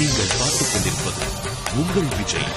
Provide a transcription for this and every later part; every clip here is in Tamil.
நீங்கள் பார்த்துக் கொண்டிருப்பது உங்கள் விஜய்.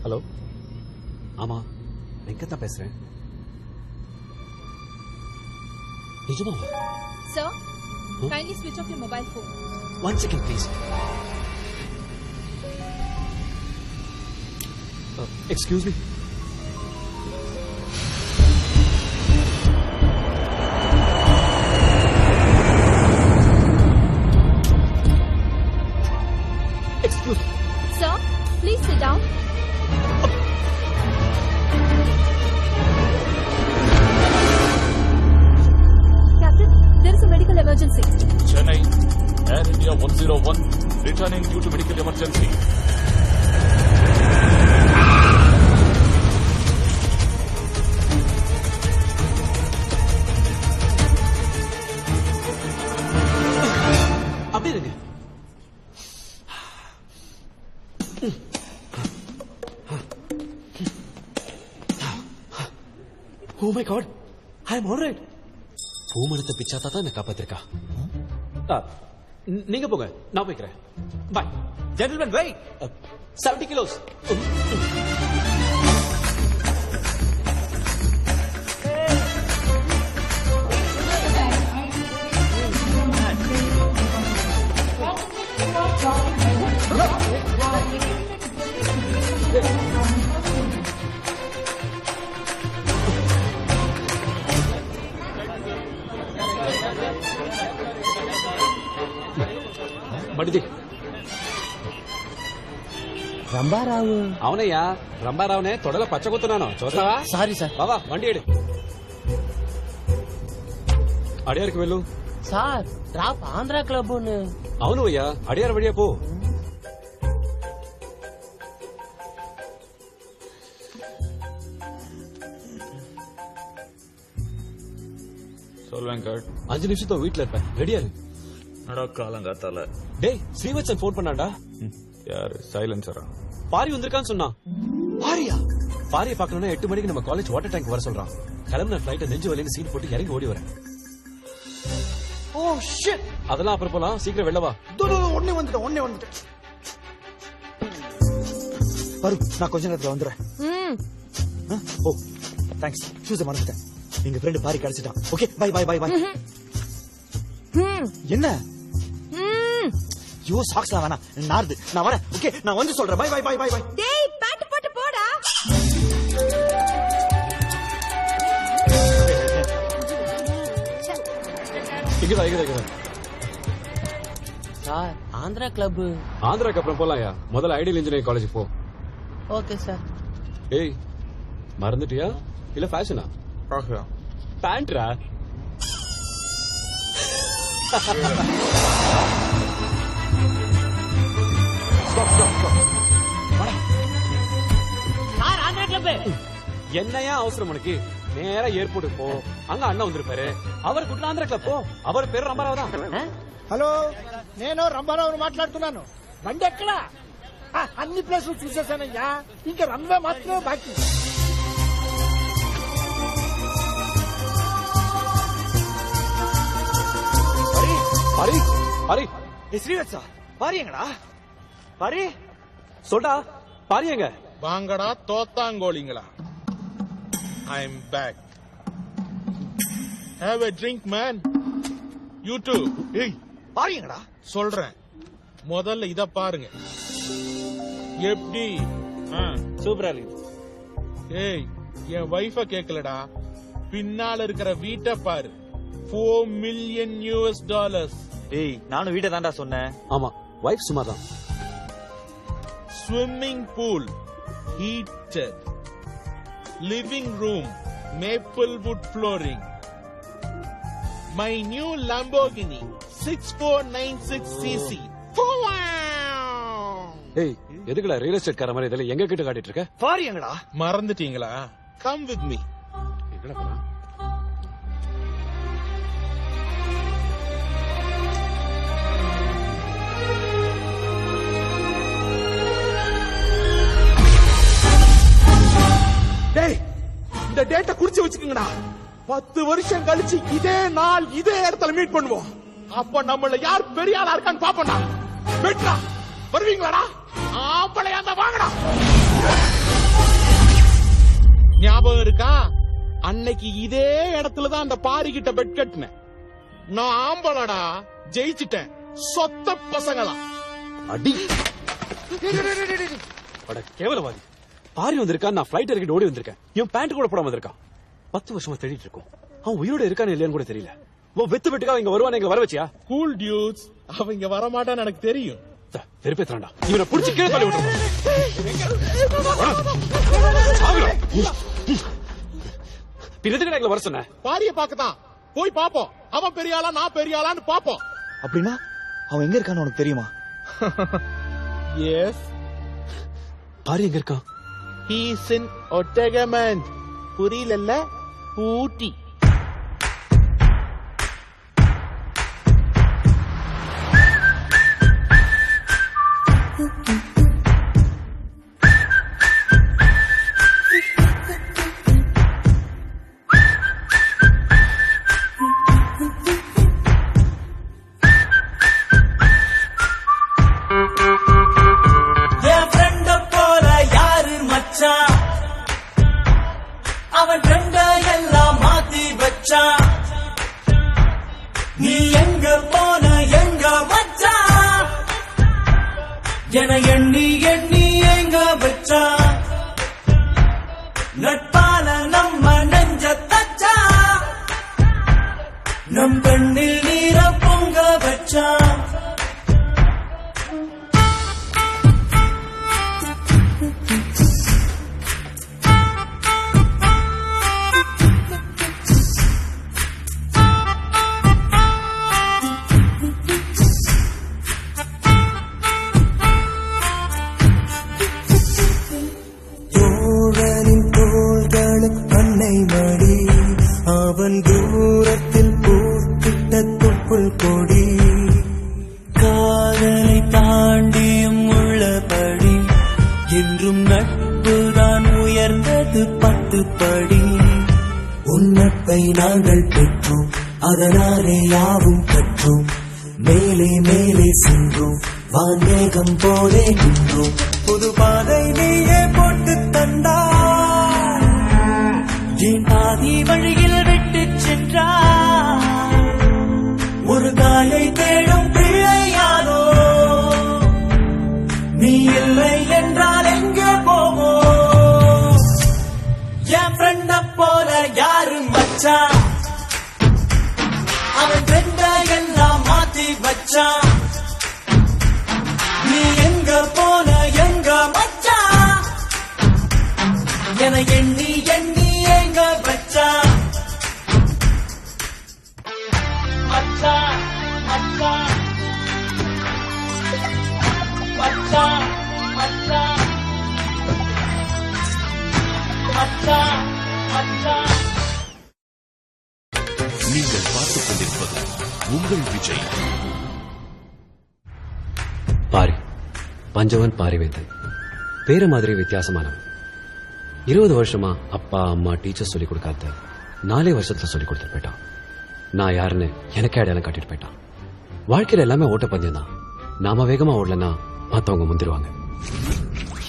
ஹலோ, ஆமா வெங்கட் தான் பேசுறேன். நிஜமா? Sir, kindly switch off your mobile phone. 1 second, please. Excuse me. Excuse me. Sir, please sit down. Captain, there is a medical emergency. Chennai, Air India 101, returning due to medical emergency. அப்படியே இருங்க. Oh my God, I am all right. பூமரத்தை பிச்சாத்தா தான் என்ன காப்பாத்திருக்கா. நீங்க போங்க, நான் போய்க்கிறேன். பாய். Gentlemen, wait. 70 kilos. మడిది రంబారావు అవునయ్యా, రంబారావునే తొడలో పచ్చగొత్తున్నాను, చూస్తావా? Sorry sir. బావా వండి ఏడు అడియారికి వెళ్ళు. Sir drop Andhra club. అవును అయ్యా, అడియారు వడియా పో. சொல் வெங்கட். 5 நிமிஷத்தோ வீட்டுல இருப்பேன், ரெடியா இரு. காலங்காத்தால டேய், ஸ்ரீவத்சன் போன் பண்ணாடா. யாரு? சைலன்சரா? பாரி வந்திருக்கான்னு சொன்னான். பாரியா? பாரியை பார்க்கணும்னா 8 மணிக்கு நம்ம காலேஜ் வாட்டர் டேங்க் வர சொல்றான். கிளம்புன ஃபிளைட்டை நெஞ்சு வலின்னு சீட் போட்டு இறங்கி ஓடி வரேன். Oh shit. அதெல்லாம் அப்புறம் போலாம், சீக்கிரம் வெளில வா. ஒன்னே வந்துட்டேன். வரு, நான் கொஞ்ச நேரத்துல வந்துடுறேன். ஓ தேங்க்ஸ், ஷூஸை மறந்துட்டேன். எங்க ஃப்ரெண்ட் பாரி கிடைச்சிட்டான். Okay, bye bye bye bye. என்ன யோ சாக்ஸ்லாம் வேணாம், நார்து. நான் வரேன். ஓகே, நான் வந்து சொல்றேன். Bye bye bye bye bye. டேய், பேண்ட் போட்டு போடா. இங்கதான் சார் ஆந்திரா கிளப். ஆந்திராக்கு அப்புறம் போலாம்யா, முதல்ல ஐடியல் இன்ஜினியரிங் காலேஜ் போ. Okay sir. ஏய், மறந்துட்டியா இல்ல ஃபேஷனா? பேண்ட்ரா. Sir Andhra club. என்னையா அவசரம் உனக்கு? நேரா ஏர்போர்ட் போ, அங்க அண்ணா வந்திருப்பாரு, அவர் குட்ல ஆந்திரா கிளப் போ. அவர் பேரு ரம்பாராவ் தான். హలో, నేను రంభారావుని మాట్లాడుతున్నాను. బండి ఎక్కడా? అన్ని ప్లేసులు చూసేసానయ్యా, ఇంకా రన్వే మాత్రమే బాకీ. பாரி శ్రీవత్స, பாரி எங்கடா? பாரி சொல்டா. பாரியங்க. வாங்கடா தோத்தாங்கோலிங்களா. I am back. Have a drink man. You too. ஏய் பாருங்கடா. சொல்றேன், முதல்ல இத பாருங்க. எப்படி சூப்பரா இருக்கு. ஏய், என் வைஃப கேக்கலடா, பின்னால இருக்கிற வீட்டை பாரு. $4 million. ஏய் நானும் வீட்டை தான்டா சொன்னேன். ஆமா, வைஃப் சும்மா தான். Swimming pool, heated. Living room, maple wood flooring. My new Lamborghini, 6496cc. ஏய், எதுக்குல ரியல் எஸ்டேட் கார மாதிரி இதெல்லாம் எங்க கிட்ட காட்டிட்டு இருக்க? பாருங்கடா. மறந்துட்டீங்களா? Come with me. எங்கடா போறா? டேய், இந்த டேட்டை குறிச்சு வச்சுக்கோங்கடா. 10 வருஷம் கழிச்சு இதே நாள் இதே இடத்துல மீட் பண்ணுவோம். அப்ப நம்மள யார் பெரிய ஆளா இருக்கான்னு பாப்போம்டா. வெட்றா, வருவீங்களாடா? ஆம்பளையா இருந்தா வாங்கடா. ஞாபகம் இருக்கா? அன்னைக்கு இதே இடத்துலதான் அந்த பாரி கிட்ட பெட் கட்டினேன். நான் ஆம்பளடா, ஜெயிச்சிட்டேன். சொத்த பசங்களா. அடி. அட கேவலவாதி. பாரி வந்திருக்கான், நான் ஃபிளைட் இறக்கிட்டு ஓடி வந்திருக்கேன். இவன் பேண்ட் கூட போடாம வந்திருக்கான். 10 வருஷமா தேடிட்டு இருக்கோம். அவன் உயிரோட இருக்கானு இல்லையான்னு கூட தெரியல. வெத்து வெட்டுக்கா இங்க வருவான், எங்களை வர வச்சியா? கூல் டியூட்ஸ், அவங்க வர மாட்டான்னு எனக்கு தெரியும். வெறுப்பேத்றான்டா. இவனை புடிச்சு கீழே தள்ளி விட்டுறோம். பின்னதுக்கு எங்களை வர சொன்ன? பாரிய பாக்கதான். போய் பாப்போம். அவன் பெரிய ஆளா நான் பெரிய ஆளான்னு பாப்போம். அப்படின்னா அவன் எங்க இருக்கான்னு உனக்கு தெரியுமா? எஸ். பாரி எங்க இருக்கான்? He is in Otagamand. புரியல? ஊட்டி. அவன் ரெண்ட எல்லாம் மாத்தி வச்சான். நீ எங்க போன எங்க வச்சான் என எண்ணி எண்ணி எங்க வச்சான். நட்பால நம்ம நெஞ்ச தச்சா, நம் கண்ணில் நீர பொங்க வச்சான். அவன் தூரத்தில் பூத்திட்ட தொப்புள் கொடி, காதலை தாண்டியும் உள்ளபடி என்றும் நட்புதான் உயர்ந்தது 10 படி. உன்னப்பை நாங்கள் பெற்றோம், அதனாலே யாவும் கற்றோம். மேலே மேலே சென்றோம், வான்வேகம் போலே நின்றோம். புது பாதை நீயே போட்டு தந்தாய், என் பாதி வழியில் விட்டு சென்றாய். ஒரு தாயை தேடும் பிள்ளையானோ, நீ இல்லை என்றால் எங்கே போவோம்? என் ஃப்ரெண்ட போல யாரு மச்சான்? அவன் ஃப்ரெண்ட எல்லாம் மாத்தி வச்சான். நீ எங்க போன எங்க மச்சான் என எண்ணி எண்ணி எங்க வச்சான். மச்சான் மச்சான் மச்சான் மச்சான் மச்சான் மச்சான். நீங்கள் பார்த்துக் கொண்டிருப்பது உங்கள் விஜய். பாரி பஞ்சவன் பாரிவேந்தன் பேரு மாதிரி வித்தியாசமானவன். 20 வருஷமா அப்பா அம்மா டீச்சர் சொல்லிக் கொடுக்காத 4 வருஷத்துல சொல்லிக் கொடுத்துட்டு போயிட்டான். நான் யாருன்னு எனக்கே அடையாளம் காட்டிட்டு போயிட்டான். வாழ்க்கையில எல்லாமே ஓட்டப்பந்தயம் தான். நாம வேகமா ஓடலன்னா மத்தவங்க முந்திருவாங்க.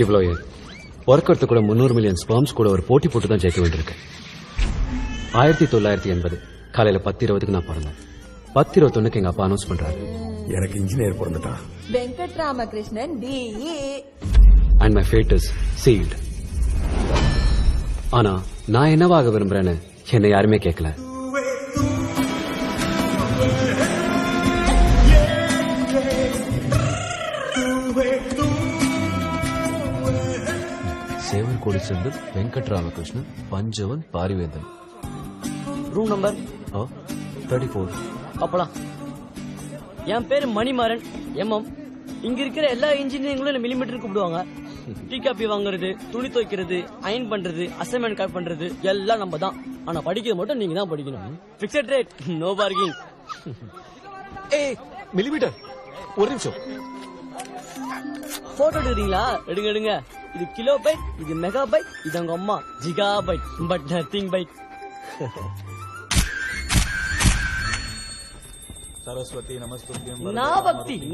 இவ்வளவு பிறக்கிறது கூட 300 மில்லியன் ஸ்பெர்ம்ஸ் கூட ஒரு போட்டி போட்டு தான் ஜெயிக்க வேண்டியிருக்கு. 1980 காலையில 10:20 நான் பிறந்தேன். 10:21 எங்க அப்பா அனௌன்ஸ் பண்றாரு, எனக்கு இன்ஜினியர் பிறந்துட்டான். Venkat Ramakrishnan DE. and my fate is sealed. ஆனா நான் என்னவாக விரும்புறேன்னு என்னை யாருமே கேட்கல. சேவல் கோடி செந்தில், வெங்கட் ராமகிருஷ்ணன், பஞ்சவன், பாரிவேந்தன். Room number 34. அப்பலாம். என் பேரு மணிமாறன் MM. இங்க இருக்கிற எல்லா இன்ஜினியரிங்களும் மில்லிமீட்டர் கூப்பிடுவாங்க. டீ காப்பி வாங்குறது, துணி துவைக்கிறது, அயன் பண்றது, அசைன்மெண்ட் கட் பண்றது எல்லாம் நம்ம தான். ஆனா படிக்கிறது மட்டும் நீங்க தான் படிக்கணும். Fixed rate, no parking. ஏய் மில்லிமீட்டர், ஒரு நிமிஷம். போட்டோ எடுக்கிறீங்களா? எடுங்க எடுங்க. இது கிலோ பைட், இது மெகா பைட், இது அவங்க அம்மா gigabyte, but nothing byte. Saraswati नमस्तुभ्यं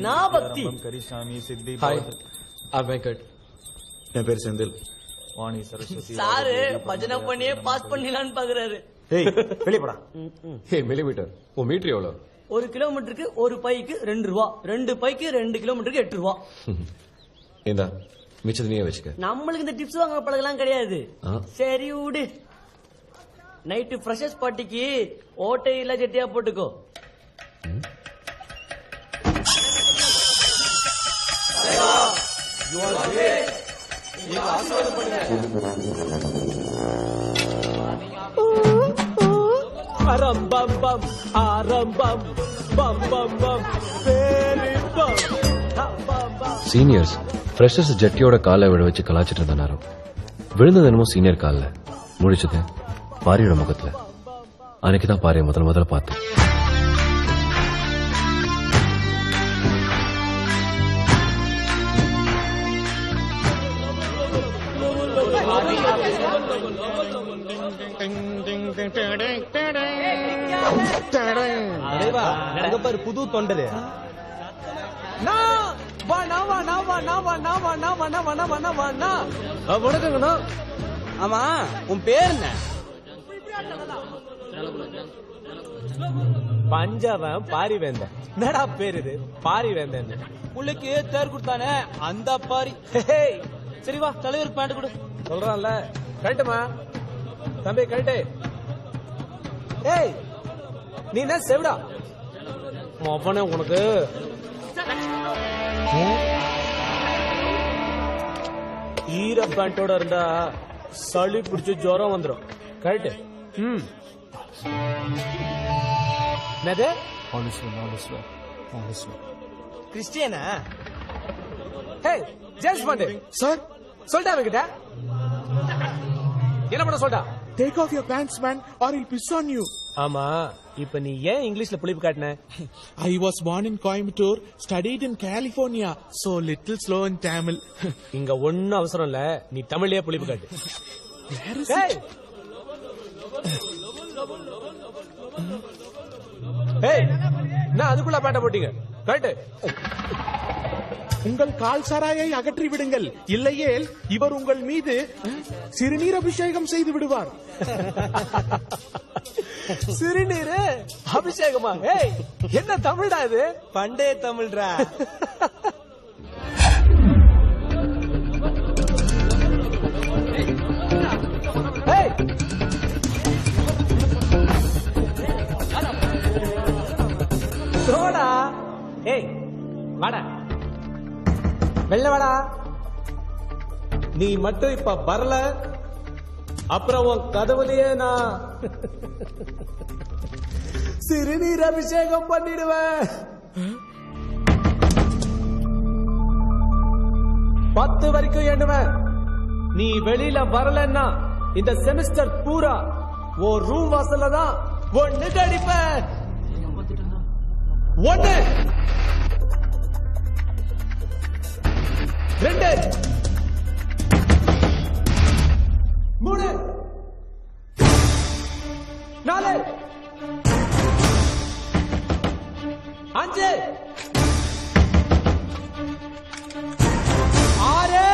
नाभक्ति करिष्यामि सिद्धि ஹாய், ஆர் வெங்கட். என் பேர் செந்தில். वाणी सरस्वती சாரு பஜனை பண்ணியே பாஸ் பண்ணிடலான்னு பாக்குறாரு. ஏய் வெளிய போடா. ஹே மில்லிமீட்டர், உன் மீட்டர் எவ்வளோ? 1 கிலோமீட்டருக்கு 1 பைக்கு 2 ரூபா, 2 பைக்கு 2 கிலோமீட்டருக்கு 8 ரூபா. இந்தா மிச்சத்தை நீயே வச்சுக்க. நம்மளுக்கு இந்த டிப்ஸ் வாங்க பழகலாம் கிடையாது. சரி விடு. நைட்டு ஃப்ரெஷர்ஸ் பார்ட்டிக்கு ஓட்டையில ஜெட்டியா போட்டுக்கோ. அரம்பம் ஆரம்பம் பம் பம் பம் பேரிம்பம். சீனியர்ஸ் ஃப்ரெஷர்ஸ் ஜட்டியோட காலை விழ வச்சு கலாச்சிட்டு இருந்த நேரம் விழுந்தது என்னமோ சீனியர் காலில், முடிச்சது பாரியோட முகத்துல. அன்னைக்குதான் பாரியை முதல்ல பார்த்தேன். அங்க பாரு புது தொண்டரு. வணக்கங்கண்ணா. ஆமா உன் பேர் என்ன? பஞ்சவன் பாரிவேந்தன். என்னடா பேரு இது பாரிவேந்தன்? உங்களுக்கு தேர் கொடுத்தானே அந்த பாரி. சரி வா தலைவருக்கு பேண்ட் கொடு. சொல்றான்ல கழட்டுமா தம்பி கழட்டு. ஏய் நீ என்ன செவிடா அப்பனே உனக்கு ஈர பேண்டோட இருந்தா சளி பிடிச்சு ஜுரம் வந்துடும். கழட்டு. என்னது கிறிஸ்டியனா? ஜேம்ஸ் பாண்ட் சார் சொல்லிட்டா அவங்கிட்ட என்ன பண்ண சொல்லிட்டா? Take off your pants, man, or he'll piss on you. ஆமா இப்ப நீ ஏன் இங்கிலீஷ்ல புளிப்பு காட்டின? I was born in Coimbatore, studied in California, so little slow in Tamil. இங்க ஒன்னும் அவசரம் இல்ல, நீ தமிழ்லயே புளிப்பு காட்டு. நான் அதுக்குள்ள பேண்ட போட்டீங்க காட்டு. உங்கள் கால் சாராயை அகற்றி விடுங்கள், இல்லையேல் இவர் உங்கள் மீது சிறுநீர் அபிஷேகம் செய்து விடுவார். சிறுநீர் அபிஷேகமா? என்ன தமிழ்டா இது? பண்டே தமிழ்டா. சோடா. ஏய் வாடா, வெள்ள வாடா. நீ மட்டும் இப்ப வரல, அப்புறம் உன் கதவுலயே நான் சிறுநீர் அபிஷேகம் பண்ணிடுவேன். 10 வரைக்கும் எண்ணுவேன். நீ வெளியில வரலன்னா இந்த செமிஸ்டர் பூரா ஓ ரூம் வாசல்ல தான் ஒண்ணு அடிப்பேன். 1 2 3 4 5 6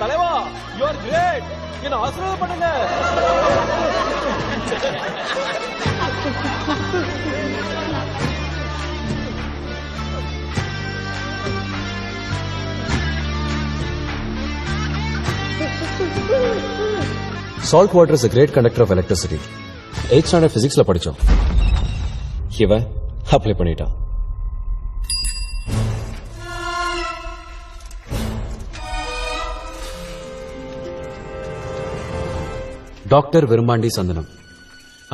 தலைவா யூ ஆர் கிரேட். என்ன ஆசீர்வாதம் பண்ணுங்க. Salt water is a great conductor of electricity. 8th standard physicsல படிச்சோம். இவன் அப்ளை பண்ணிட்டான். டாக்டர் விரும்பாண்டி சந்தனம்,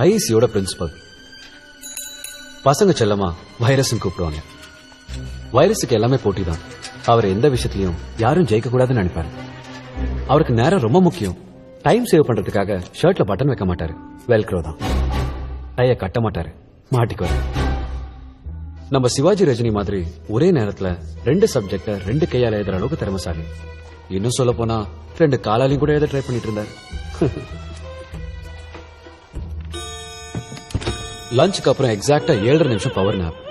ஐசியோட பிரின்சிபல். பசங்க செல்லமா வைரஸ் கூப்பிடுவாங்க. வைரஸுக்கு எல்லாமே போட்டி தான். அவர் எந்த விஷயத்திலையும் யாரும் ஜெயிக்க கூடாதுன்னு நினைப்பாரு. அவருக்கு நேரம் ரொம்ப முக்கியம். டைம் சேவ் பண்றதுக்காக ஷர்ட்ல பட்டன் வைக்க மாட்டாரு, வெல்க்ரோ தான். டைய கட்ட மாட்டாரு, மாட்டிக்குவாரு. நம்ம சிவாஜி ரஜினி மாதிரி ஒரே நேரத்துல 2 சப்ஜெக்ட 2 கையால எழுதுற அளவுக்கு திறமைசாலி. இன்னும் சொல்ல போனா 2 காலாலையும் கூட எழுத ட்ரை பண்ணிட்டு இருந்தாரு. லஞ்சுக்கு அப்புறம் எக்ஸாக்டா 7.5 நிமிஷம் பவர் நேப்.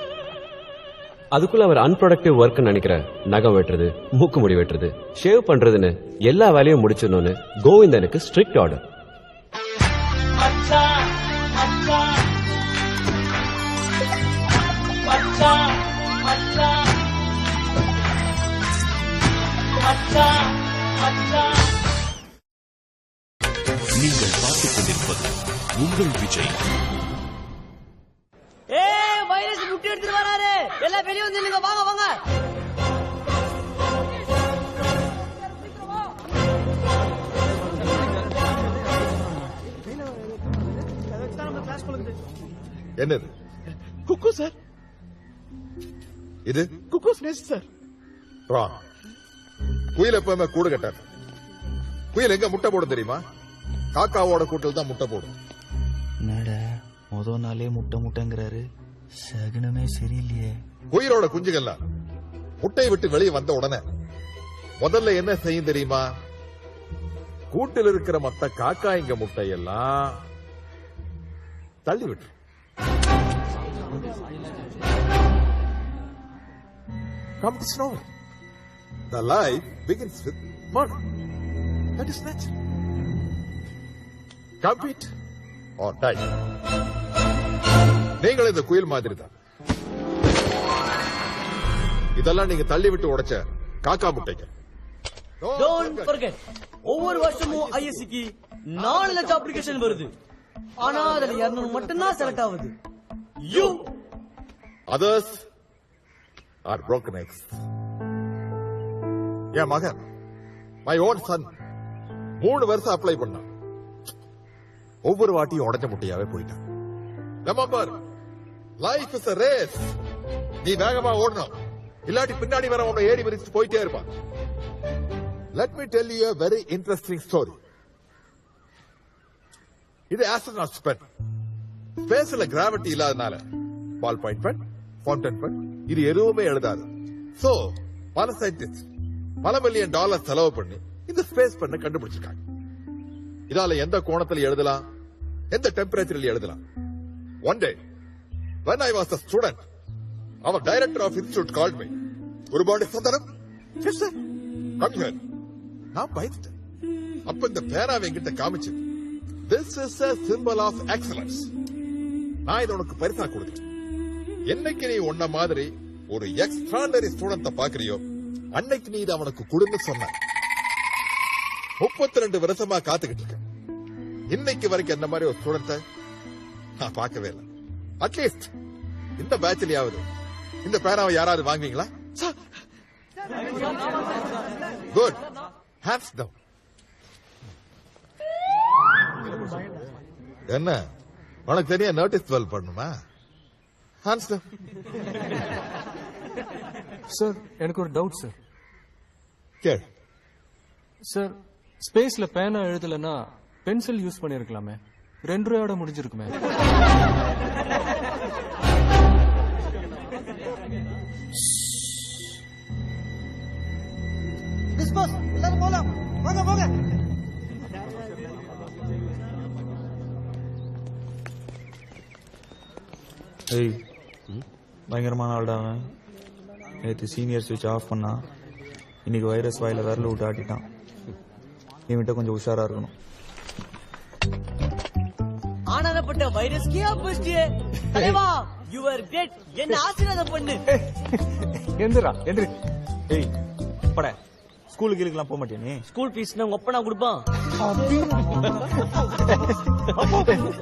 அதுக்குள்ள அவர் அன்ப்ரொடக்டிவ் ஒர்க் நினைக்கிற நகம் வெட்டுறது, மூக்கு முடி வெட்டுறது, ஷேவ் பண்றதுன்னு எல்லா வேலையும் முடிச்சிடணும்னு கோவிந்தனுக்கு ஸ்ட்ரிக்ட் ஆர்டர். நீங்கள் பார்த்துக் கொண்டிருப்பது உங்கள் விஜய். வைரஸ் முட்டி எடுத்துட்டு வராரு. எல்லாம் வெளியே வந்து நில்லுங்க. வாங்க வாங்க. என்னது? குக்கு சார், இது குக்குஸ் நெஸ்ட் சார். ராங். குயில் எப்பவுமே கூடு கட்டாது. குயில் எங்க முட்டை போடும் தெரியுமா? காக்காவோட கூட்டில் தான் முட்டை போடும். முதல் நாளே முட்டைங்கிறாரு. சகுனமே சரியில்லையே. குயிலோட குஞ்சுகள்லாம் முட்டையை விட்டு வெளியே வந்த உடனே முதல்ல என்ன செய்யும் தெரியுமா? கூட்டில் இருக்கிற மத்த காக்காய்ங்க முட்டையெல்லாம் தள்ளி விட்டு competition over. The life begins with murder. That is natural. Compete or die. நீங்கள் இந்த குயில் மாதிரி தான். இதெல்லாம் நீங்க தள்ளி விட்டு உடைச்ச காக்கா முட்டைங்க. Don't forget, ஒவ்வொரு வருஷமும் ஐஎஸ்சிக்கு 4 லட்சம் அப்ளிகேஷன் வருது. ஆனா அதுல 200 மட்டும்தான் செலக்ட் ஆகுது. You others are broken eggs. என் மகன், மை ஓன் சன், 3 வருஷம் அப்ளை பண்ணான். ஒவ்வொரு வாட்டியும் உடைஞ்ச முட்டையாவே போயிட்டான். Remember, life is a race. நீ வேகமா ஓடணும், இல்லாட்டி பின்னாடி வர உன்னை ஏறி மிதிச்சு போயிட்டே இருப்பான். Let me tell you a very interesting story. இது astronaut pen. ஸ்பேஸ்ல கிராவிட்டி இல்லாதனால ball point pen, fountain pen இது எதுவுமே எழுதாது. சோ பல சயின்டிஸ்ட் பல மில்லியன் டாலர் செலவு பண்ணி இந்த ஸ்பேஸ் பெண்ணை கண்டுபிடிச்சிருக்காங்க. இதால எந்த கோணத்துல எழுதலாம், எந்த டெம்பரேச்சர்ல எழுதலாம். One day, when I was a student, our director of institute called me. Gurubandi Sundaram, yes sir, come here. நான் பயந்துட்டேன். அப்ப இந்த பேனாவை என்கிட்ட காமிச்சு, this is a symbol of excellence. நான் இதை உனக்கு பரிசா கொடுத்தேன். என்னைக்கு நீ உன்ன மாதிரி ஒரு எக்ஸ்ட்ராடனரி ஸ்டூடெண்ட பாக்குறியோ அன்னைக்கு நீ இதை அவனுக்கு கொடுன்னு சொன்ன. 32 வருஷமா காத்துக்கிட்டு இருக்கேன். இன்னைக்கு வரைக்கும் என்ன மாதிரி ஒரு ஸ்டூடெண்ட நான் பார்க்கவே இல்லை. அட்லீஸ்ட் இந்த பேட்ச்லயாவது இந்த பேனாவை யாராவது வாங்குவீங்களா? Good, hands down. என்ன உனக்கு தெரிய நோட்டீஸ் வெல் பண்ணுமா? Hands down. சார் எனக்கு ஒரு டவுட் சார். கேள். சார் ஸ்பேஸ்ல பேனா எழுதலன்னா பென்சில் யூஸ் பண்ணிருக்கலாமே, 2 ரூபாயோட முடிஞ்சிருக்குமே. எல்லாரும் போலாம், வாங்க வாங்க. ஏய் பயங்கரமான ஆள்டா அவன். நேற்று சீனியர் சுவிட்ச் ஆஃப் பண்ணா, இன்னைக்கு வைரஸ் வாயில விரல விட்டு ஆட்டிட்டான். இவன்கிட்ட கொஞ்சம் உஷாரா இருக்கணும். ஆனானப்பட்ட வைரஸ்க்கே ஆப்போசிட்டியே தலைவா, யூ ஆர் கிரேட். என்ன ஆசீர்வாதம் பண்ணு. எந்திரா எந்திரி. ஏய் பட ஸ்கூலுக்கு கீழுக்கெல்லாம் போக மாட்டியா நீ? ஸ்கூல் ஃபீஸ் உங்க அப்பனா கொடுப்பான்.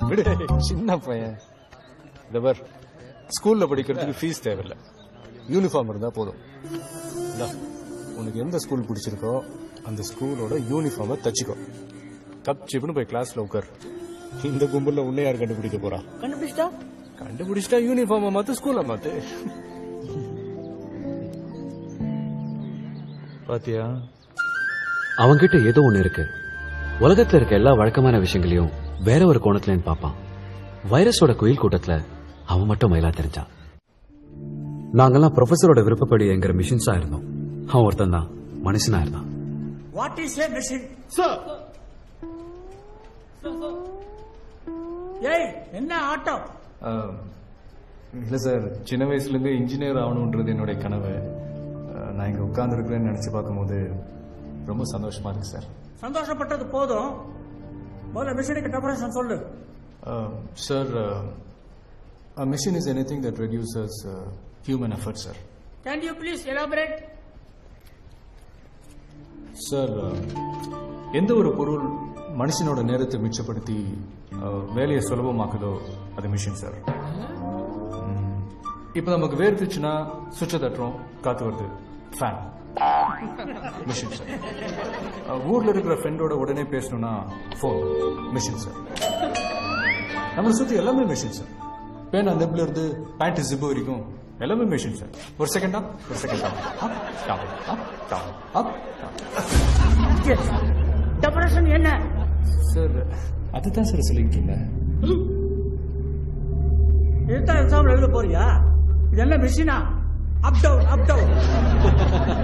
விடு, சின்ன பையன். இந்த பார், ஸ்கூல்ல படிக்கிறதுக்கு ஃபீஸ் தேவையில்லை, யூனிஃபார்ம் இருந்தா போதும். உனக்கு எந்த ஸ்கூல் பிடிச்சிருக்கோ அந்த ஸ்கூலோட யூனிஃபார்மை தச்சுக்கோ. கப் சிப்னு போய் கிளாஸ்ல உட்கார். இந்த கும்பல்ல உன்னை யார் கண்டுபிடிக்க போறா? கண்டுபிடிச்சிட்டா யூனிஃபார்மை மாத்து, ஸ்கூலை மாத்து. பாத்தியா, அவன்கிட்ட ஏதோ ஒண்ணு இருக்கு. உலகத்துல இருக்க எல்லா வழக்கமான விஷயங்களையும் வேற ஒரு கோணத்துல பாப்பான். வைரஸோட குயில் கூட்டத்துல அவன் மட்டும் மயிலா தெரிஞ்சான். நாங்கெல்லாம் ப்ரொஃபஸரோட விருப்பப்படி எங்கிற மிஷின்ஸா இருந்தோம். அவன் ஒருத்தன் தான் மனுஷனா இருந்தான். What is a machine? Sir ஏய் என்ன ஆட்டம்? இல்ல சார், சின்ன வயசுல இருந்து இன்ஜினியர் ஆகணும்ன்றது என்னுடைய கனவு. நான் இங்க உட்கார்ந்து இருக்கிறேன்னு நினைச்சு பார்க்கும்போது ரொம்ப சந்தோஷமா இருக்கு சார். சந்தோஷப்பட்டது போதும், முதல்ல மிஷினுக்கு டெஃபினேஷன் சொல்லு. Sir, a machine is anything that reduces human effort, sir. Can you please elaborate? Sir, எந்த ஒரு பொருள் மனுஷனோட நேரத்தை மிச்சப்படுத்தி வேலையை சுலபமாக்குதோ அது மிஷின் சார். இப்ப நமக்கு வேர்த்துச்சுன்னா சுவிட்சை தட்டுறோம், காத்து வருது, ஃபேன், மிஷின் சார். ஊர்ல இருக்கிற ஃப்ரெண்டோட உடனே பேசணும்னா ஃபோன், மிஷின் சார். நம்மளை சுத்தி எல்லாமே மிஷின் சார். பேனா நெப்ல இருந்து பேண்ட் ஜிப்பு வரைக்கும் எல்லாமே மிஷின் சார். ஒரு செகண்டா டெஃபினேஷன் என்ன சார்? அதுதான் சார் சொல்லிட்டு இருந்தேன். இதுதான் எக்ஸாம்பிள் எழுத போறியா? இது என்ன மிஷினா? Up down up down.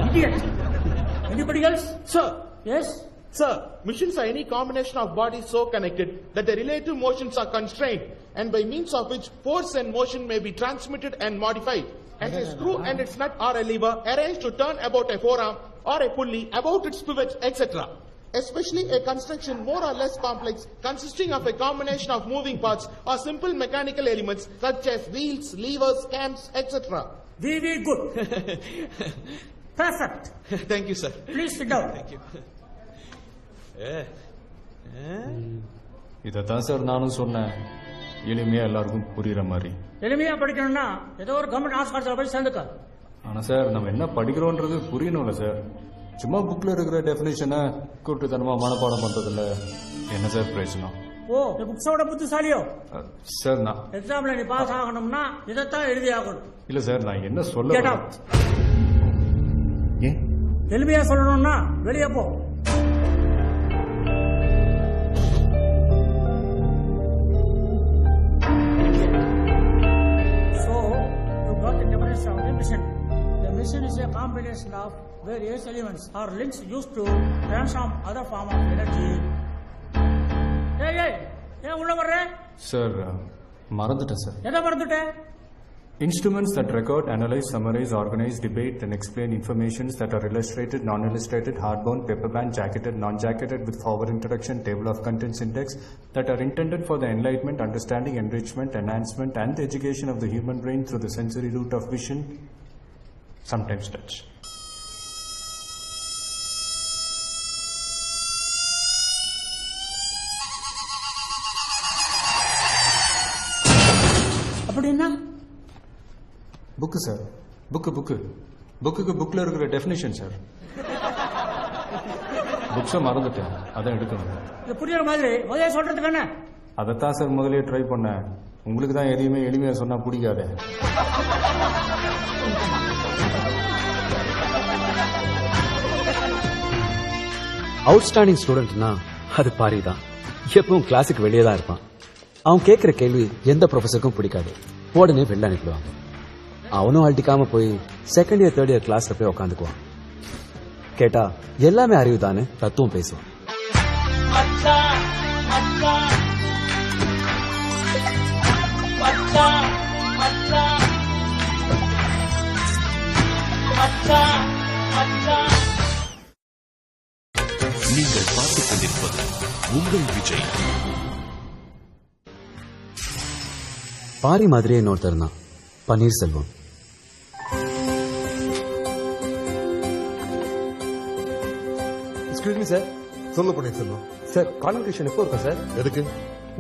Idiot. Anybody else? Sir. Yes. Sir, machines are any combination of bodies so connected that the relative motions are constrained and by means of which force and motion may be transmitted and modified. As a screw and its nut or a lever arranged to turn about a forearm or a pulley about its pivot, etc. Especially a construction more or less complex consisting of a combination of moving parts or simple mechanical elements such as wheels, levers, cams, etc. Very good. Perfect. Thank you, sir. Please sit down. Thank you. இதான் சார் நானும் சொன்னேன், எளிமையா எல்லாருக்கும் புரியுற மாதிரி. எளிமையா படிக்கணும்னா ஏதோ ஒரு கவர்மெண்ட் ஹாஸ்பிட்டல் போய் சேர்ந்துக்க. ஆனா சார், நம்ம என்ன படிக்கிறோன்றது புரியணும்ல சார். சும்மா புக்ல இருக்கிற டெபினிஷனை கூட்டுத்தனமா மனப்பாடம் பண்றதுல என்ன சார் பிரயோஜனம்? ஓ, புக்ஸோட புத்திசாலியோ? சார், நான் எக்ஸாம்ல நீ பாஸ் ஆகணும்னா இதைத்தான் எழுதி ஆகணும். இல்ல சார், நான் என்ன சொல்ல ஏன் எளிமையா சொல்லணும்னா வெளியே போ. The mission is a combination of various elements or links used to transform other form of energy. ஏன் உள்ள வர்ற? சார், மறந்துட்டேன் சார். எதை மறந்துட்ட? Instruments that record, analyze, summarize, organize, debate and explain informations that are illustrated, non-illustrated, hardbound, paperbound, jacketed, non-jacketed with forward introduction, table of contents index that are intended for the enlightenment, understanding, enrichment, enhancement and the education of the human brain through the sensory route of vision, sometimes touch. அப்படின்னா புக்கு சார், புக்குக்கு புக்ல இருக்கிற டெஃபினிஷன் சார். புக்ஸை மறந்துட்டேன், அதான் எடுக்கணும். இது புரியுற மாதிரி முதல்ல சொல்றதுக்கு என்ன? அதைத்தான் சார் முதலே ட்ரை பண்ணேன். உங்களுக்கு தான் எதையுமே எளிமையா சொன்னா பிடிக்காது. அவுட்ஸ்டாண்டிங் ஸ்டூடெண்ட்னா அது பாரி தான். எப்பவும் கிளாஸுக்கு வெளியே தான் இருப்பான். அவன் கேட்கிற கேள்வி எந்த ப்ரொஃபஸருக்கும் பிடிக்காது. உடனே வெளில அனுப்பிடுவாங்க. அவனும் அழட்டிக்காம போய் செகண்ட் இயர் தேர்ட் இயர் கிளாஸ்ல போய் உட்காந்துக்குவான். கேட்டா எல்லாமே அறிவு தானே தத்துவம் பேசுவான். நீங்கள் பார்த்துக் கொண்டிருப்பது உங்கள் விஜய். பாரி மாதிரியே இன்னொருத்தர் தான் பன்னீர்செல்வம். Excuse me sir. சொல்லு பன்னீர்செல்வம். சார் கான்வெகேஷன் எப்போ இருக்கும் சார்? எதுக்கு?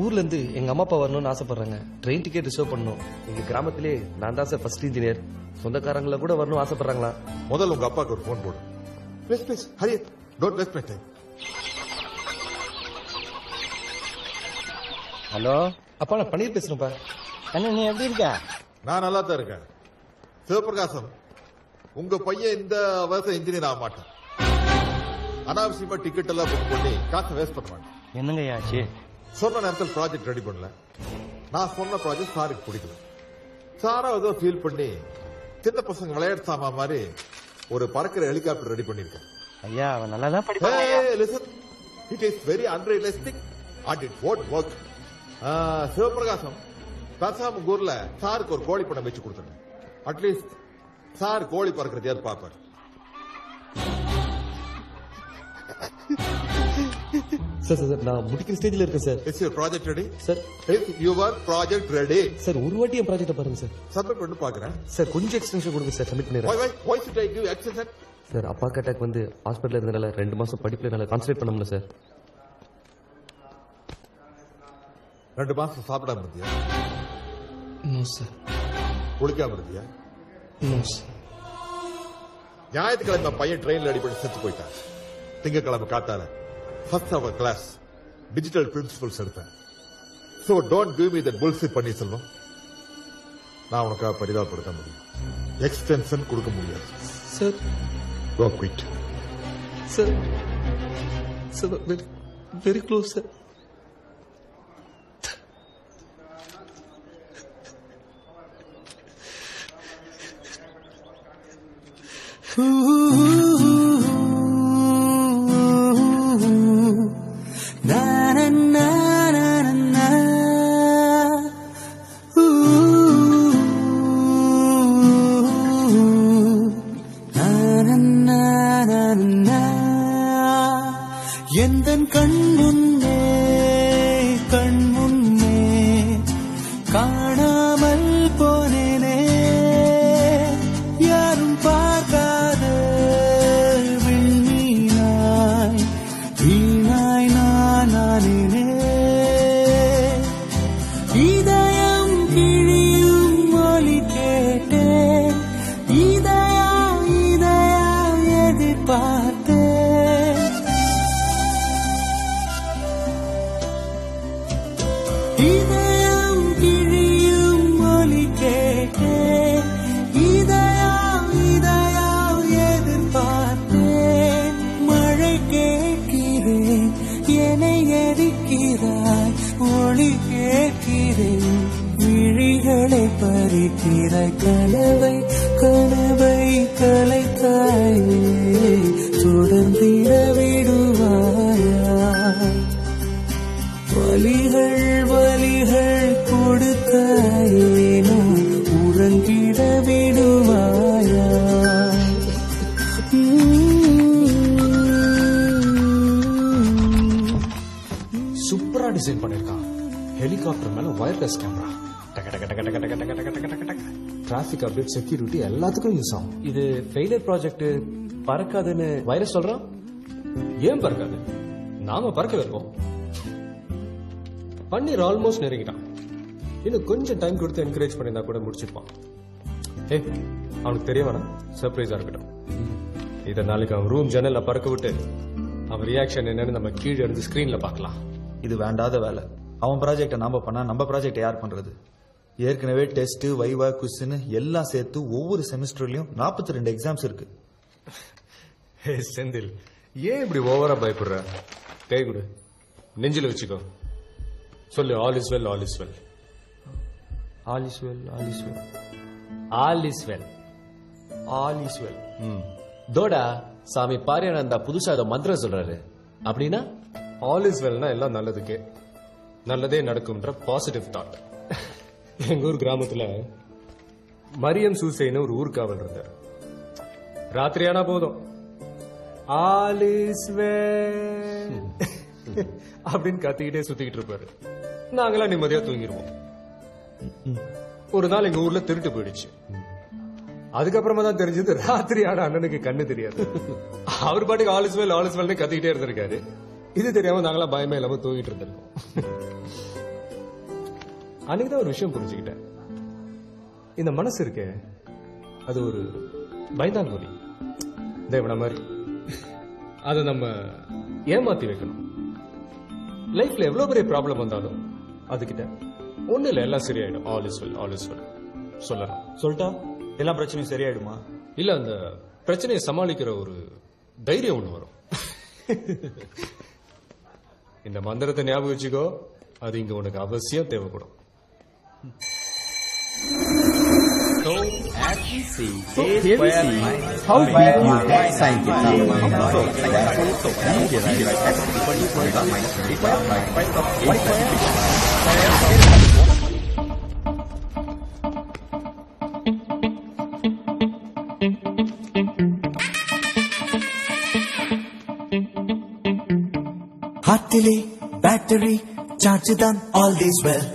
ஊர்ல இருந்து எங்க அம்மா அப்பா வரணும்னு ஆசைப்படுறாங்க. ட்ரெயின் டிக்கெட் ரிசர்வ் பண்ணணும். எங்க கிராமத்திலே நான் தான் சார் ஃபர்ஸ்ட் இன்ஜினியர். சொந்தக்காரங்கள கூட வரணும் ஆசைப்படுறாங்களா? முதல்ல உங்க அப்பாவுக்கு ஒரு போன் போடு. Please please Hari, don't waste my time. Hello அப்பா, நான் பன்னீர் பேசுறேன்ப்பா. அண்ணா நீ எப்படி இருக்க? நான் நல்லா தான் இருக்கேன். சிவபிரகாசம், உங்க பையன் இந்த வருஷம் இன்ஜினியர் ஆக மாட்டான். அனாவசியமா டிக்கெட் எல்லாம் புக் பண்ணி காசை வேஸ்ட் பண்ண மாட்டேன். என்னங்க ஆச்சு? சொன்ன நேரத்தில் ப்ராஜெக்ட் ரெடி பண்ணல. நான் சொன்ன ப்ராஜெக்ட் சாருக்கு பிடிக்கல. சாரா ஏதோ ஃபீல் பண்ணி சின்ன பசங்க விளையாட்டு சாமா மாதிரி ஒரு பறக்கிற ஹெலிகாப்டர் ரெடி பண்ணிருக்கேன். ஐயா அவன் நல்லா தான் படிப்பான். Listen, it is very unrealistic and it won't work. Sivaprakasam, பேசாம ஊர்ல சாருக்கு ஒரு கோழி படம் வச்சு கொடுத்துருங்க. அட்லீஸ்ட் சார் கோழி பறக்கிறது பார்ப்பார். சார் சார் நான் முடிக்கிற ஸ்டேஜ்ல இருக்கேன் sir. Is your project ready? Sir your project ready? Sir ஒரு வாட்டி என் ப்ராஜெக்ட் பாருங்க சார். சப்மிட் பண்ணி பாக்குறேன். சார் கொஞ்சம் எக்ஸ்டென்ஷன் கொடுங்க சார், சப்மிட் பண்ணிடுறேன். Why should I give extension? Sir அப்பாக்கு அட்டாக் வந்து ஹாஸ்பிட்டல் இருந்தனால 2 மாசம் படிப்புல என்னால கான்சன்ட்ரேட் பண்ண முடியல சார். 2 மாசம் சாப்பிடாம இருந்தியா? No sir. குளிக்காம இருந்தியா? No sir. ஞாயிற்றுக்கிழமை பையன் ட்ரெயின்ல அடிப்படை செத்து போயிட்டான். திங்கக்கிழமை காத்தால first hour class digital principles எடுத்தேன். So don't give me that bullshit Panneerselvam. நான் உனக்காக பரிதாபப்படுத்த முடியும், எக்ஸ்டென்ஷன் கொடுக்க முடியாது. Sir go quit. Sir sir very very close sir. எந்தன் கண் முன்னே காணாமல் போனேனே, யாரும் பார்க்காத விண்மீனாய் வீணாய் நானே. இதயம் கிழியும் ஒலி கேட்டேன், இதயா எதிர்பார்த்தேன். இதயம் கிழியும் ஒலி கேட்டேன், இதயா எதிர்பார்த்தேன். மழை கேட்கிறேன், என்னை எரிக்கிறாய், ஒளி கேட்கிறேன், விழிகளை பறிக்கிறாய். கனவை கலைத்தாயே, தொடர்ந்திட விடுவாயா? வலிகள் கொடுத்தாயேனோ, உறங்கிட விடுவாயா? சூப்பரா டிசைன் பண்ணிருக்கான். ஹெலிகாப்டர் மேல wireless camera, traffic update, security எல்லாத்துக்கும் யூஸ் ஆகும். இது ஃபெயிலியர் ப்ராஜெக்ட், பறக்காதுன்னு வைரஸ் சொல்றான். ஏன் பறக்காது? நாம பறக்க வைப்போம். பன்னீர் ஆல்மோஸ்ட் நெருங்கிட்டான். இன்னும் கொஞ்சம் டைம் கொடுத்து என்கரேஜ் பண்ணிருந்தா கூட முடிச்சிருப்பான். அவனுக்கு தெரிய வேணாம், சர்ப்ரைஸா இருக்கட்டும். இதை நாளைக்கு அவன் ரூம் ஜன்னல்ல பறக்க விட்டு அவன் ரியாக்ஷன் என்னன்னு நம்ம கீழே இருந்து ஸ்கிரீன்ல பார்க்கலாம். இது வேண்டாத வேலை. அவன் ப்ராஜெக்டை நாம பண்ணா நம்ம ப்ராஜெக்டை யார் பண்றது? ஏற்கனவே டெஸ்ட், வைவா, குவிஸ்னு எல்லாம் சேர்த்து ஒவ்வொரு செமஸ்டர்லயும் 42 எக்ஸாம்ஸ் இருக்கு. செந்தில், ஏன் இப்படி ஓவரா பயப்படுற? கை கொடு, நெஞ்சில வச்சுக்கோ. சொல்லு, all is well, all is well. All is well, all is well, all is well, all is well. தோடா சாமி பாரியானந்தா புதுசா ஏதோ மந்திரம் சொல்றாரு. அப்படின்னா ஆல் இஸ் வெல்னா எல்லாம் நல்லதுக்கே, நல்லதே நடக்கும்ன்ற பாசிட்டிவ் தாட். எங்க ஊர் கிராமத்துல மரியம் சூசைன்னு ஒரு ஊர்காவல் இருந்தார். ராத்திரியானா போதும் ஆல் இஸ் வெல் அப்படின்னு கத்திக்கிட்டே சுத்திக்கிட்டு இருப்பாரு. நாங்கெல்லாம் நிம்மதியா தூங்கிடுவோம். ஒரு நாள் எங்க ஊர்ல திருட்டு போயிடுச்சு. அதுக்கப்புறமா தான் தெரிஞ்சது ராத்திரி ஆன அண்ணனுக்கு கண்ணு தெரியாது. அவர் பாட்டுக்கு all is well, all is வெல்னு கத்திக்கிட்டே இருந்திருக்காரு. இது தெரியாம நாங்களாம் பயமே இல்லாம தூங்கிட்டு இருந்திருக்கோம். அன்னைக்குதான் ஒரு விஷயம் புரிஞ்சுக்கிட்டேன். இந்த மனசு இருக்கே, அது ஒரு பயந்தாங்கோலி தேவன மாதிரி. அதை நம்ம ஏமாத்தி வைக்கணும். லைஃப்ல எவ்வளவு பெரிய ப்ராப்ளம் வந்தாலும் அதுகிட்ட ஒண்ணு இல்ல, எல்லாம் சரியாயிடும், all is well, all is well சொல்லலாம். சொல்லிட்டா எல்லா பிரச்சனையும் சரியாயிடுமா? இல்ல, அந்த பிரச்சனையை சமாளிக்கிற ஒரு தைரியம் ஒண்ணு வரும். இந்த மந்திரத்தை ஞாபகம் வச்சுக்கோ, அது இங்க உனக்கு அவசியம் தேவைப்படும். So, as we see, so here we see how big you get scientific. So, meteorite x equal to omega minus 25 by 5 of 8 ஹார்ட்டிலே பேட்டரி சார்ஜ் தான் ஆல் இஸ் வெல்.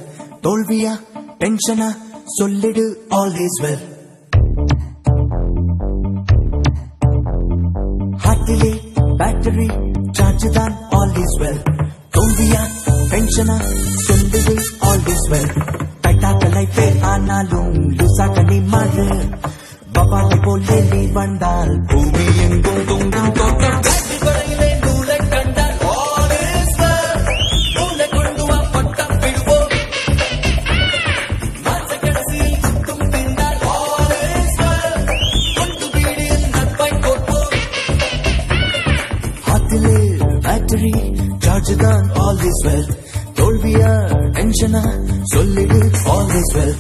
தோல்வியா டென்ஷனா சொல்லிடு ஆல் இஸ் வெல். ஹார்ட்டிலே பேட்டரி சார்ஜ் தான் ஆல் இஸ் வெல். தோல்வியா டென்ஷனா சொல்லிடு ஆல் இஸ் வெல். டைட்டாக லைஃபே ஆனாலும் லூசாக நீ மாறு. பபாலை போலே நீ வந்தால் பூமி எங்கும் தொங்கும் தோட்டம். தான் all is well. தோல்வியா டென்ஷனா சொல்லிடு all is well.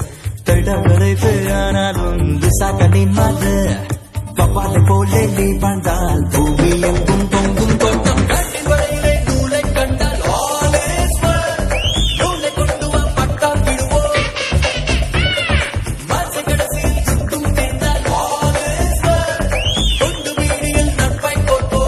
தடவரை பேயானாலும் விசாக நீ மாறு. பப்பாலை போலே நீ வாழ்ந்தால் பூமி எங்கும் தொங்கும் தோட்டம். காட்டின் வரையிலே நூலை கண்டால் all is well. நூலை கொண்டு வா பட்டா விடுவோம். மாச கடைசியில் சுத்தும் தேர்ந்தால் all is well. கொண்டு வீடியில் நட்பை கொடுப்போம்.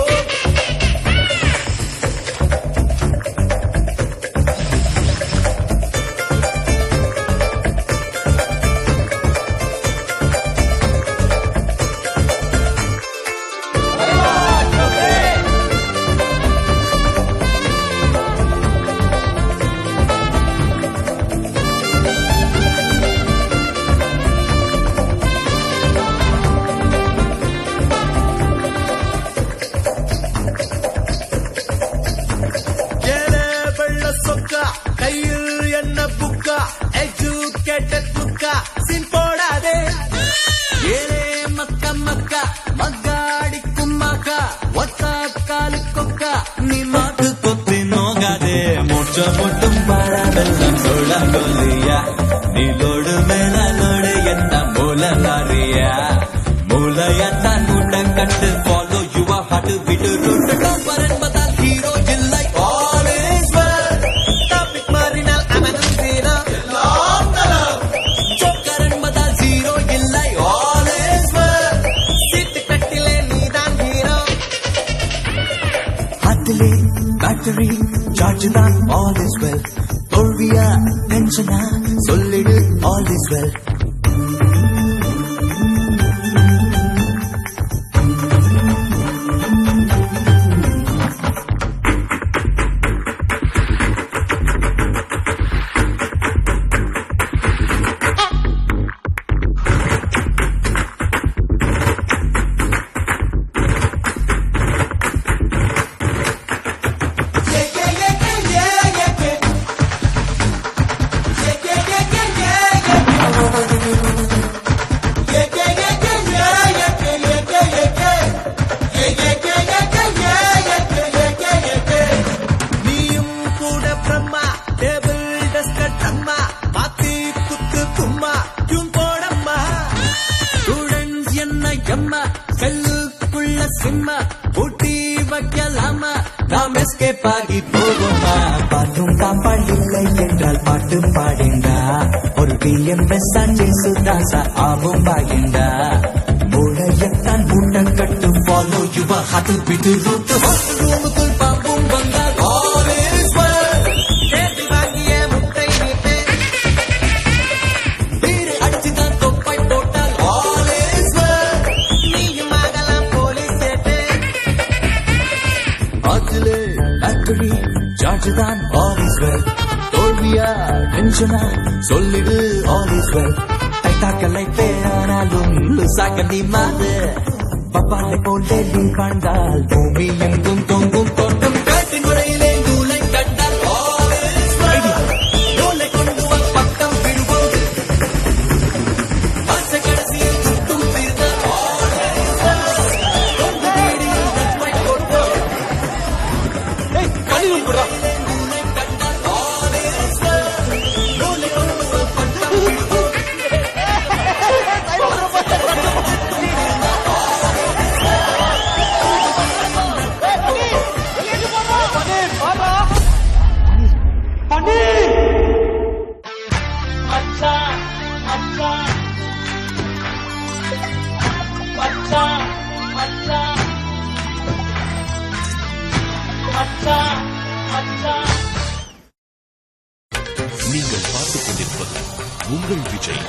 Battery, charge தான் all is well. தோல்வியா டென்ஷனா சொல்லிடு all is well. சிம்மா ஊட்டி வைக்கலாமா நாம் எஸ்கேப் ஆகி போவோமா பாட்டும் தாப்பாள் இல்லை என்றால் பாட்டு பாடிண்டா ஒரு டிஎம்எஸ் சுதாசா ஆகும் பாகிண்டா மூளையத்தான் மூட்டை கட்டு ஃபாலோ யுவ ஹது பிது ரூட்டு ரூமுக்குள் பாம்பும் வந்தால் ஆல்வேஸ் வெல் கேட்டு வாங்கிய முட்டை நீட்டு வீடு அடிச்சுதான் தொப்பை போட்டால் ஆல்வேஸ் வெல் நீயும் ஆகலாம் போலீஸ் சேட்டு ஆத்திலே ஆக்டரி ஜார்ஜ் தான் ஆல்வேஸ் வெல் தோல்வியா டென்ஷனா சொல்லிடு ஆல்வேஸ் வெல் தைத்தாக்கலை பேரானாலும் லுசாக்க நீ மாறு பப்பாலை போலே நீ வாழ்ந்தால் பூமி எங்கும் தொங்கும் தோட்டம் காட்டு முறையிலே நூலை கண்டால் நூலை கொண்டு வா பட்டம் விடுவோம் ஆசை கடைசியில் சுட்டும் நீங்கள் பார்த்துக் கொண்டிருப்பது உங்கள் விஜய்.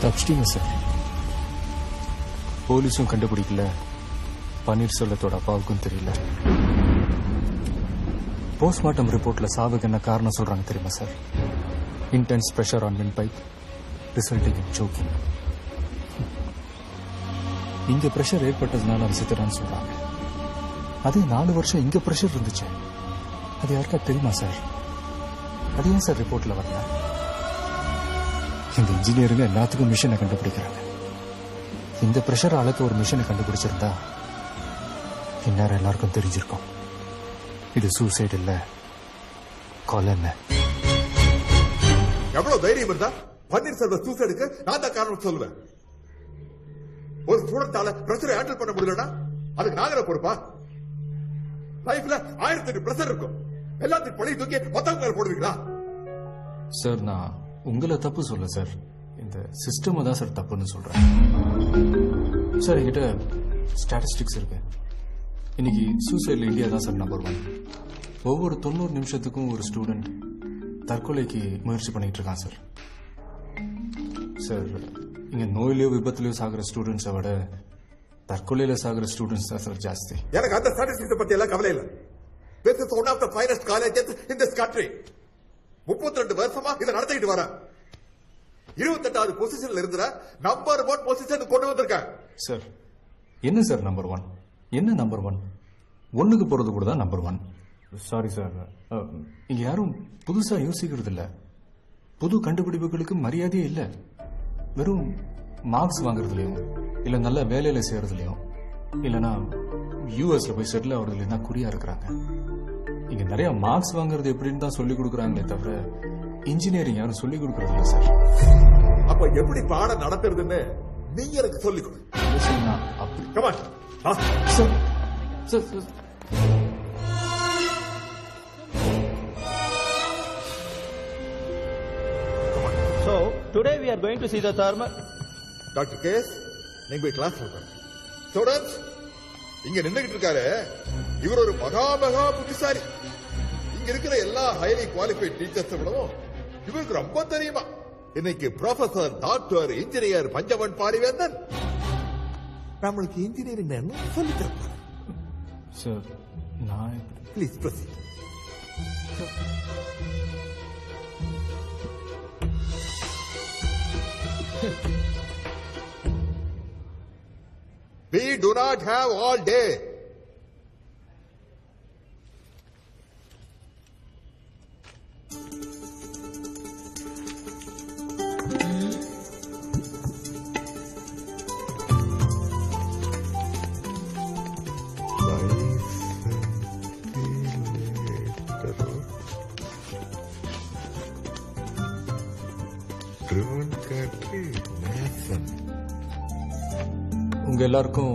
தப்பிச்சிட்டீங்க சார். போலீஸும் கண்டுபிடிக்கல, பன்னீர்செல்வத்தோட அப்பாவுக்கும் தெரியல. போஸ்ட்மார்ட்டம் ரிப்போர்ட்ல சாவுக்கு என்ன காரணம் சொல்றாங்க தெரியுமா sir? Intense pressure on wind pipe resulting in soaking. இங்க பிரஷர் ஏற்பட்டதுனால அது சித்தரான்னு சொல்றாங்க. அதே 4 வருஷம் இங்க பிரஷர் இருந்துச்சு. அது யாருக்கா தெரியுமா சார்? அது ஏன் சார் ரிப்போர்ட்ல வரல? இந்த இன்ஜினியருங்க எல்லாத்துக்கும் மிஷினை கண்டுபிடிக்கிறாங்க. இந்த பிரஷர் அளக்க ஒரு மிஷினை கண்டுபிடிச்சிருந்தா இந்நேரம் எல்லாருக்கும் தெரிஞ்சிருக்கும். இது சூசைட் இல்ல, கொலை. எவ்வளவு தைரியம் இருந்தா பன்னீர்செல்வ சூசைடுக்கு நான் தான் காரணம் சொல்லுவேன். ஒரு ஸ்டூடெண்டால பிரஷரை ஹேண்டில் பண்ண முடியலன்னா அதுக்கு நாங்கள பொறுப்பா? லைஃப்ல 1008 பிரஷர் இருக்கும். எல்லாத்தையும் பழி தூக்கி மொத்தம் மேல போடுவீங்களா? சார், நான் உங்களை தப்பு சொல்ல சார், இந்த சிஸ்டம் தான் சார் தப்புன்னு சொல்றேன். சார், என்கிட்ட ஸ்டாட்டிஸ்டிக்ஸ் இருக்கு. இன்னைக்கு சூசைட்ல இந்தியா தான் சார் நம்பர் 1. ஒவ்வொரு 90 நிமிஷத்துக்கும் ஒரு ஸ்டூடெண்ட் தற்கொலைக்கு முயற்சி பண்ணிட்டு இருக்கான் சார். சார், இங்க நோயிலையோ விபத்துலயோ சாகிற ஸ்டூடெண்ட்ஸை விட தற்கொலையில சாகிற ஸ்டூடெண்ட்ஸ் தான் சார் ஜாஸ்தி. எனக்கு அந்த ஸ்டாட்டிஸ்டிக்ஸ் பத்தி எல்லாம் கவலை இல்லை. This is one of the finest colleges in this country. 32 வருஷமா இதை நடத்திட்டு வர 28வது பொசிஷன்ல இருந்த நம்பர் 1 பொசிஷன் கொண்டு வந்திருக்காங்க. சார், என்ன சார் நம்பர் 1? என்ன நம்பர் 1? ஒண்ணுக்கு போறது கூட தான் நம்பர் 1. சாரி சார், இங்க யாரும் புதுசா யோசிக்கிறது இல்ல. புது கண்டுபிடிப்புகளுக்கு மரியாதையே இல்ல. வெறும் மார்க்ஸ் வாங்குறதுலயும் இல்ல நல்ல வேலையில செய்யறதுலயும் இல்லனா யூஎஸ்ல போய் செட்டில் ஆகுறதுல தான் குறியா இருக்கிறாங்க. இங்க நிறைய மார்க்ஸ் வாங்குறது எப்படின்னு தான் சொல்லிக் கொடுக்குறாங்களே தவிர இன்ஜினியரிங் யாரும் சொல்லிக் கொடுக்கறது இல்ல சார். அப்ப எப்படி பாடம் நடத்துறதுன்னு நீங்க எனக்கு சொல்லிக் கொடு. அப்படி Come on. Sir sir sir So, today we are going to see the thermal. Doctor case, நீங்க போய் கிளாஸ் சொல்றேன். ஸ்டூடெண்ட்ஸ், இங்க நின்னுகிட்டு இருக்காரு, இவர் ஒரு மகா புத்திசாலி. இங்க இருக்கிற எல்லா ஹைலி குவாலிஃபைட் டீச்சர்ஸ் விடவும் இவருக்கு ரொம்ப தெரியுமா. இன்னைக்கு professor, doctor, engineer Panchavan Parivendhan. நம்மளுக்கு இன்ஜினியரிங் என்ன சொல்லி தரப்போம். சார் நான் please proceed. We do not have all day. உங்க எல்லாருக்கும்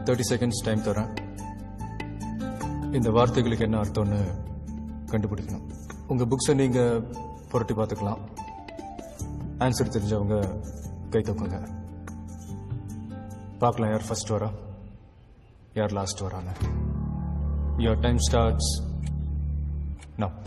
30 செகண்ட்ஸ் டைம் தரேன். இந்த வார்த்தைகளுக்கு என்ன அர்த்தம்னு கண்டுபிடிக்கணும். உங்க புக்ஸை நீங்க புரட்டி பார்த்துக்கலாம். ஆன்சர் தெரிஞ்சவங்க கை தூக்குங்க. பார்க்கலாம் யார் ஃபர்ஸ்ட் வரா யார் லாஸ்ட் வரான்னு. Your time starts now.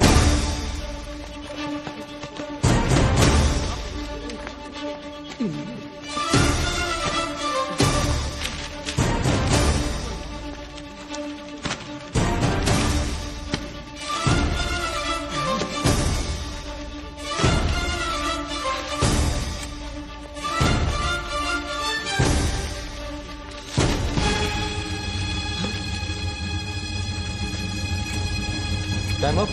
Time up.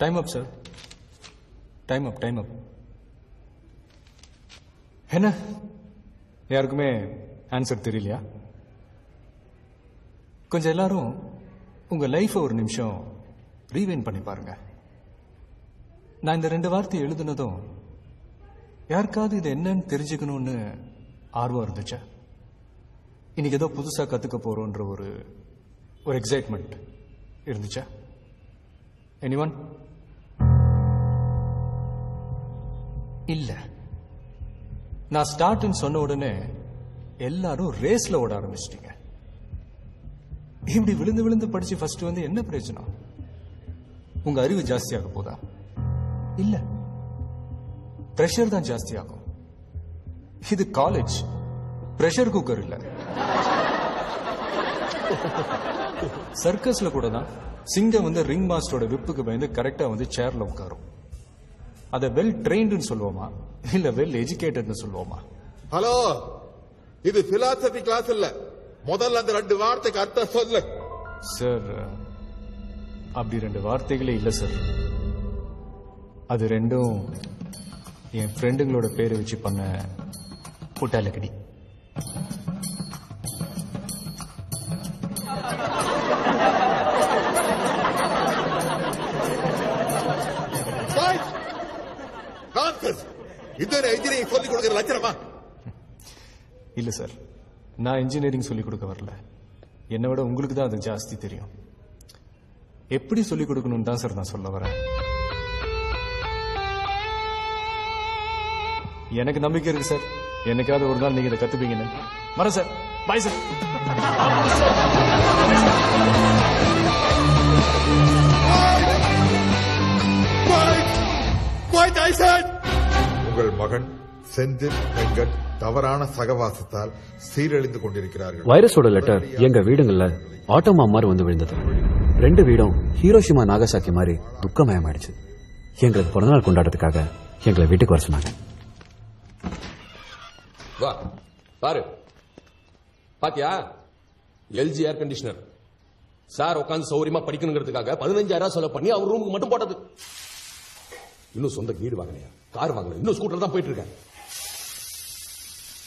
Time up, sir. Time up, time up. என்ன யாருக்குமே ஆன்சர் தெரியலையா? கொஞ்சம் எல்லாரும் உங்க லைஃப் ஒரு நிமிஷம் ரீவைண்ட் பண்ணி பாருங்க. நான் இந்த 2 வார்த்தை எழுதுனதும் யாருக்காவது இது என்னன்னு தெரிஞ்சுக்கணும்னு ஆர்வம் இருந்துச்சா? இன்னைக்கு ஏதோ புதுசா கத்துக்க போறோன்ற ஒரு எக்ஸைட்மெண்ட் இருந்துச்சா? எனிவன்? இல்ல. நான் ஸ்டார்ட்னு சொன்ன உடனே எல்லாரும் ரேஸ்ல ஓட ஆரம்பிச்சிட்டீங்க. இப்படி விழுந்து விழுந்து படிச்சு ஃபர்ஸ்ட் வந்து என்ன பிரயோஜனம்? உங்க அறிவு ஜாஸ்தியாக போதா? இல்ல, பிரஷர் தான் ஜாஸ்தியாகும். இது காலேஜ், பிரஷர் குக்கர் இல்ல. சர்க்கஸ்ல கூட தான் சிங்கம் வந்து ரிங் மாஸ்டரோட விப்புக்கு பயந்து கரெக்டா வந்து சேர்ல உட்காரும். அத வெல் ட்ரெயின்டுன்னு சொல்லுவோமா இல்ல வெல் எஜுகேட்டட்னு சொல்லுவோமா? ஹலோ, இது பிலாசபி கிளாஸ் இல்ல. முதல்ல அந்த 2 வார்த்தைக்கு அர்த்தம் சொல்லு. சார், அப்படி 2 வார்த்தைகளே இல்ல சார். அது ரெண்டும் என் ஃப்ரெண்டுங்களோட பேரை வச்சு பண்ண புட்டாலக்கடி. இன்ஜினியரிங் சொல்லிக் கொடுக்கிற லட்சணமா? இல்ல சார், நான் இன்ஜினியரிங் சொல்லிக் கொடுக்க வரல. என்னை விட உங்களுக்கு தான் அது ஜாஸ்தி தெரியும். எப்படி சொல்லிக் கொடுக்கணும்னு தான் சார் நான் சொல்ல வரேன். எனக்கு நம்பிக்கை இருக்கு சார், என்னைக்காவது ஒரு நாள் நீங்க இதை கத்துப்பீங்கன்னு. வரேன் சார். Bye sir. உங்கள் மகன் செந்தில் வெங்கட் தவறான சகவாசத்தால் சீரழிந்து கொண்டிருக்கிறார்கள். வைரஸோட லெட்டர் எங்க வீடுங்கள்ல ஆட்டோமா மாதிரி வந்து விழுந்தது. 2 வீடும் ஹீரோஷிமா நாகசாக்கி மாதிரி துக்கமயமாயிடுச்சு. எங்களுக்கு பிறந்தநாள் கொண்டாடுறதுக்காக எங்களை வீட்டுக்கு வர சொன்னாங்க. வா பாரு, பாத்தியா? LG air conditioner. சார் உட்காந்து சௌரியமா படிக்கணுங்கிறதுக்காக 15,000 செலவு பண்ணி அவர் ரூமுக்கு மட்டும் போட்டது. இன்னும் சொந்த வீடு வாங்கலையா, கார் வாங்கல, இன்னும் ஸ்கூட்டர் தான் போயிட்டு இருக்கேன்.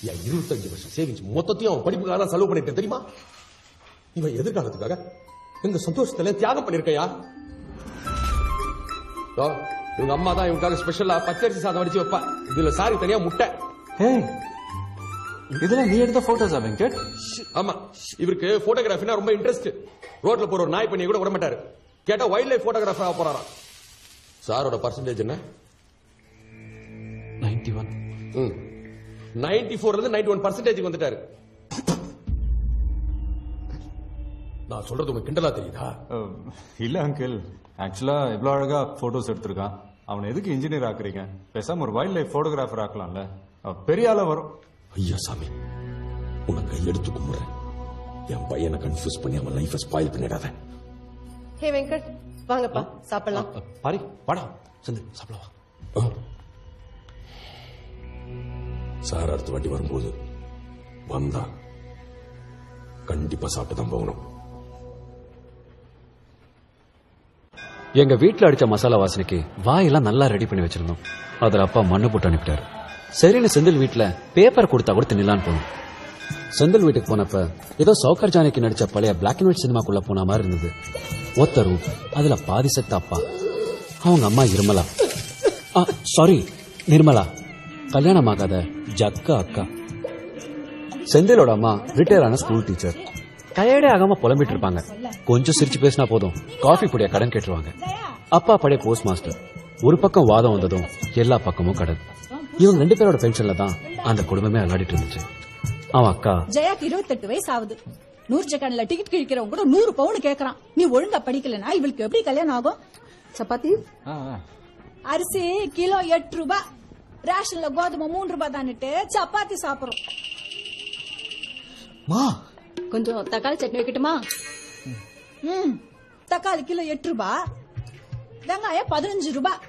25 வருஷம் சேவிங்ஸ் மொத்தத்தையும் அவன் படிப்புக்காக செலவு பண்ணிட்டு தெரியுமா? இவன் எதிர்காலத்துக்காக எங்க சந்தோஷத்துல தியாகம் பண்ணிருக்கையா? இவங்க அம்மா தான் இவங்களுக்காக ஸ்பெஷலா பச்சரிசி சாதம் அடிச்சு வைப்பா. இதுல சாரி தனியா முட்டை. இதெல்லாம் நீ எடுத்த போட்டோஸா வெங்கட்? ஆமா, இவருக்கு போட்டோகிராஃபினா ரொம்ப இன்ட்ரெஸ்ட். ரோட்ல போற ஒரு நாய் பண்ணிய கூட விட மாட்டாரு. கேட்டா வைல்ட் லைஃப் போட்டோகிராஃபர் ஆக போறாராம். சாரோட பர்சன்டேஜ் என்ன? 91. 94 இருந்து 91% வந்துட்டாரு. நான் சொல்றது உங்களுக்கு கிண்டலா தெரியுதா? இல்ல அங்கிள், ஆக்சுவலா இவ்வளவு அழகா போட்டோஸ் எடுத்திருக்கான். அவனை எதுக்கு இன்ஜினியர் ஆக்குறீங்க? பேசாம ஒரு வைல்ட் லைஃப் போட்டோகிராஃபர் ஆக்கலாம்ல, பெரிய ஆளா வரும். ஐயா சாமி, உனக்கு எடுத்து கும்பிடுறேன். என் பையனை கன்ஃபியூஸ் பண்ணி அவன் லைஃபை ஸ்பாயில் பண்ணிடாத. ஹே வெங்கட், வாங்கப்பா சாப்பிடலாம். பாரி வாடா சந்து சாப்பிடலாம். சார் அடுத்த வாட்டி வரும்போது வந்தா கண்டிப்பா சாப்பிட்டு தான் போகணும். எங்க வீட்டுல அடிச்ச மசாலா வாசனைக்கு வாயெல்லாம் நல்லா ரெடி பண்ணி வச்சிருந்தோம். அதுல அப்பா மண்ணு போட்டு அனுப்பிட்டாரு. சரின்னு செந்தில் வீட்டுல பேப்பர் கொடுத்தா கூட தின்னலான்னு போனோம். செந்தில் வீட்டுக்கு போனப்ப ஏதோ சௌகர் ஜானகி நடிச்ச பழைய பிளாக் அண்ட் ஒயிட் சினிமாக்குள்ள போன மாதிரி இருந்தது. ஒத்த ரூம், அதுல பாதி செத்த அப்பா, அவங்க அம்மா இருமலா, சாரி நிர்மலா, கல்யாணம் ஆகாத ஜக்கா அக்கா. செந்திலோட அம்மா ரிட்டையர் ஆன ஸ்கூல் டீச்சர். டயர்டே ஆகாம புலம்பிட்டு இருப்பாங்க. கொஞ்சம் சிரிச்சு பேசினா போதும் காஃபி பொடியா கடன் கேட்டுருவாங்க. அப்பா பழைய போஸ்ட் மாஸ்டர். ஒரு பக்கம் வாதம் வந்ததும் எல்லா பக்கமும் கடன். இவங்க 2 பேரோட பென்ஷன்ல தான் அந்த குடும்பமே அல்லாடிட்டு இருந்துச்சு. அவன் அக்கா ஜெயாக்கு 28 வயசு ஆகுது. நூர்ஜகான்ல டிக்கெட் கிழிக்கிறவங்க கூட 100 பவுன் கேக்குறான். நீ ஒழுங்கா படிக்கலனா இவளுக்கு எப்படி கல்யாணம் ஆகும்? சப்பாத்தி அரிசி கிலோ 8 ரூபாய், ரேஷன்ல கோதுமை 3 ரூபாய் தான்ட்டு சப்பாத்தி சாப்பிடுறோம். கொஞ்சம் தக்காளி சட்னி வைக்கட்டுமா? தக்காளி கிலோ 8 ரூபாய், வெங்காயம் 15 ரூபாய்.